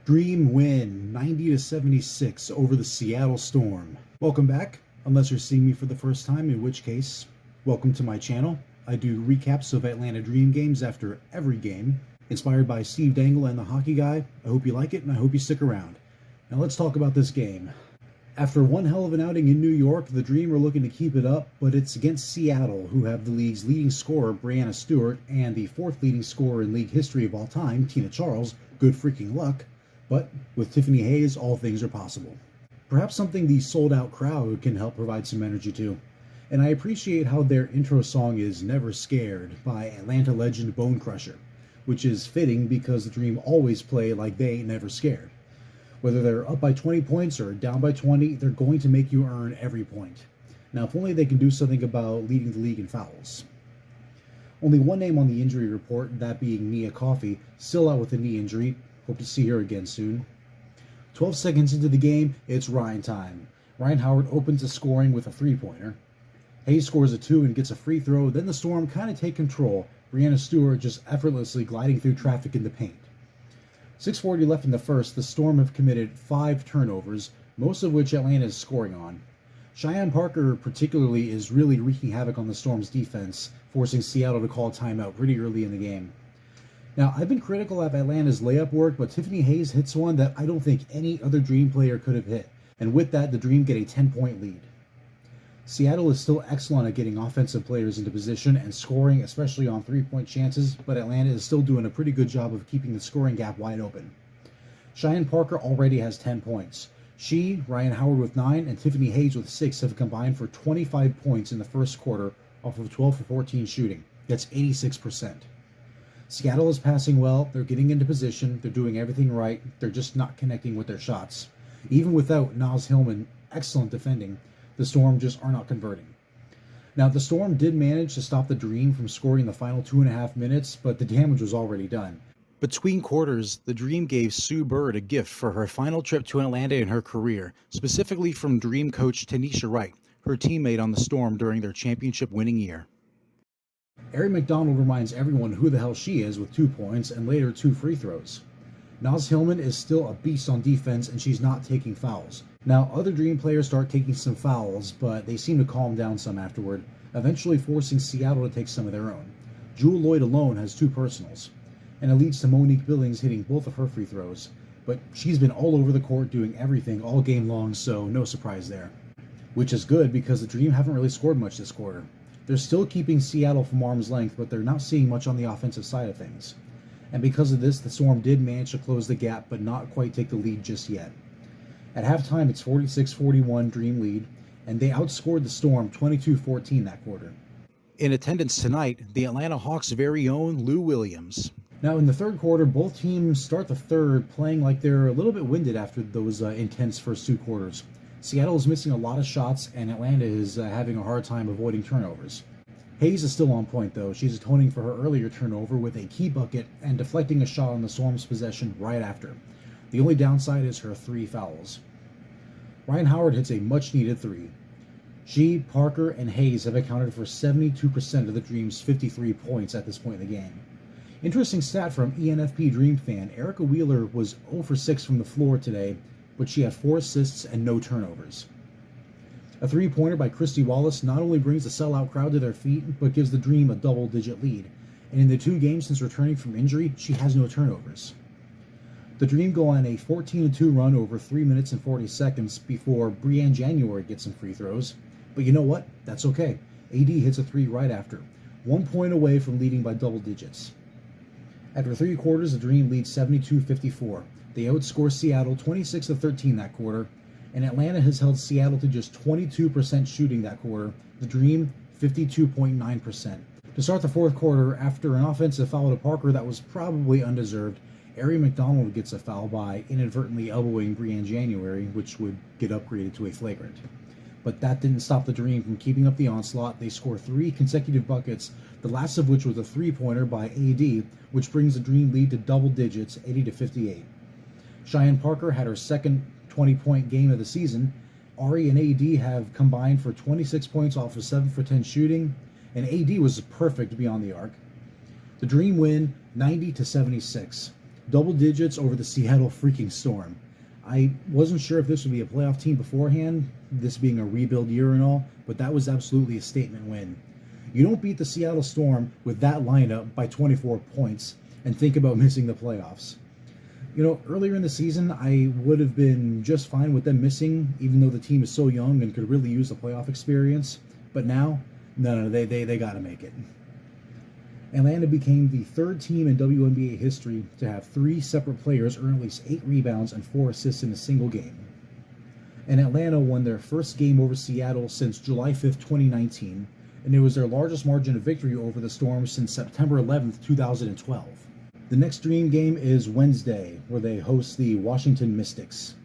Dream win 90-76 over the Seattle Storm. Welcome back, unless you're seeing me for the first time, in which case, welcome to my channel. I do recaps of Atlanta Dream games after every game, inspired by Steve Dangle and the Hockey Guy. I hope you like it, and I hope you stick around. Now let's talk about this game. After one hell of an outing in New York, the Dream are looking to keep it up, but it's against Seattle, who have the league's leading scorer, Brianna Stewart, and the fourth leading scorer in league history of all time, Tina Charles. Good freaking luck. But with Tiffany Hayes, all things are possible. Perhaps something the sold-out crowd can help provide some energy to. And I appreciate how their intro song is Never Scared by Atlanta legend Bone Crusher, which is fitting because the Dream always play like they ain't never scared. Whether they're up by 20 points or down by 20, they're going to make you earn every point. Now, if only they can do something about leading the league in fouls. Only one name on the injury report, that being Mia Coffey, still out with a knee injury. Hope to see her again soon. 12 seconds into the game, it's Ryan time. Ryan Howard opens the scoring with a three-pointer. Hayes scores a two and gets a free throw. Then the Storm kind of take control. Brianna Stewart just effortlessly gliding through traffic in the paint. 6:40 left in the first. The Storm have committed 5 turnovers, most of which Atlanta is scoring on. Cheyenne Parker particularly is really wreaking havoc on the Storm's defense, forcing Seattle to call a timeout pretty early in the game. Now, I've been critical of Atlanta's layup work, but Tiffany Hayes hits one that I don't think any other Dream player could have hit, and with that, the Dream get a 10-point lead. Seattle is still excellent at getting offensive players into position and scoring, especially on three-point chances, but Atlanta is still doing a pretty good job of keeping the scoring gap wide open. Cheyenne Parker already has 10 points. She, Ryan Howard with 9, and Tiffany Hayes with 6 have combined for 25 points in the first quarter off of 12 for 14 shooting. That's 86%. Seattle is passing well, they're getting into position, they're doing everything right, they're just not connecting with their shots. Even without Naz Hillman, excellent defending, the Storm just are not converting. Now, the Storm did manage to stop the Dream from scoring the final 2.5 minutes, but the damage was already done. Between quarters, the Dream gave Sue Bird a gift for her final trip to Atlanta in her career, specifically from Dream coach Tanisha Wright, her teammate on the Storm during their championship-winning year. Ari McDonald reminds everyone who the hell she is with 2 points and later 2 free throws. Naz Hillman is still a beast on defense and she's not taking fouls. Now, other Dream players start taking some fouls, but they seem to calm down some afterward, eventually forcing Seattle to take some of their own. Jewel Lloyd alone has 2 personals, and it leads to Monique Billings hitting both of her free throws. But she's been all over the court doing everything all game long, so no surprise there. Which is good because the Dream haven't really scored much this quarter. They're still keeping Seattle from arm's length, but they're not seeing much on the offensive side of things. And because of this, the Storm did manage to close the gap, but not quite take the lead just yet. At halftime, it's 46-41 Dream lead, and they outscored the Storm 22-14 that quarter. In attendance tonight, the Atlanta Hawks' very own Lou Williams. Now, in the third quarter, both teams start the third playing like they're a little bit winded after those intense first 2 quarters. Seattle is missing a lot of shots, and Atlanta is having a hard time avoiding turnovers. Hayes is still on point, though. She's atoning for her earlier turnover with a key bucket and deflecting a shot on the Storm's possession right after. The only downside is her 3 fouls. Ryan Howard hits a much-needed 3. She, Parker, and Hayes have accounted for 72% of the Dream's 53 points at this point in the game. Interesting stat from ENFP Dream fan, Erica Wheeler was 0 for 6 from the floor today, but she had 4 assists and no turnovers. A 3-pointer by Christy Wallace not only brings the sellout crowd to their feet, but gives the Dream a double-digit lead. And in the 2 games since returning from injury, she has no turnovers. The Dream go on a 14-2 run over 3 minutes and 40 seconds before Brianne January gets some free throws. But you know what? That's okay. AD hits a 3 right after, 1 point away from leading by double digits. After 3 quarters, the Dream leads 72-54. They outscore Seattle 26-13 that quarter, and Atlanta has held Seattle to just 22% shooting that quarter, the Dream 52.9%. To start the fourth quarter, after an offensive foul to Parker that was probably undeserved, Ari McDonald gets a foul by inadvertently elbowing Brianne January, which would get upgraded to a flagrant. But that didn't stop the Dream from keeping up the onslaught. They score 3 consecutive buckets, the last of which was a 3-pointer by AD, which brings the Dream lead to double digits, 80-58. Cheyenne Parker had her second 20-point game of the season. Ari and AD have combined for 26 points off of 7 for 10 shooting, and AD was perfect beyond the arc. The Dream win 90-76. Double digits over the Seattle freaking Storm. I wasn't sure if this would be a playoff team beforehand, this being a rebuild year and all, but that was absolutely a statement win. You don't beat the Seattle Storm with that lineup by 24 points and think about missing the playoffs. You know, earlier in the season, I would have been just fine with them missing, even though the team is so young and could really use the playoff experience. But now, no, they got to make it. Atlanta became the third team in WNBA history to have 3 separate players earn at least 8 rebounds and 4 assists in a single game. And Atlanta won their first game over Seattle since July 5th, 2019, and it was their largest margin of victory over the Storm since September 11th, 2012. The next dream game is Wednesday, where they host the Washington Mystics.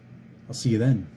I'll see you then.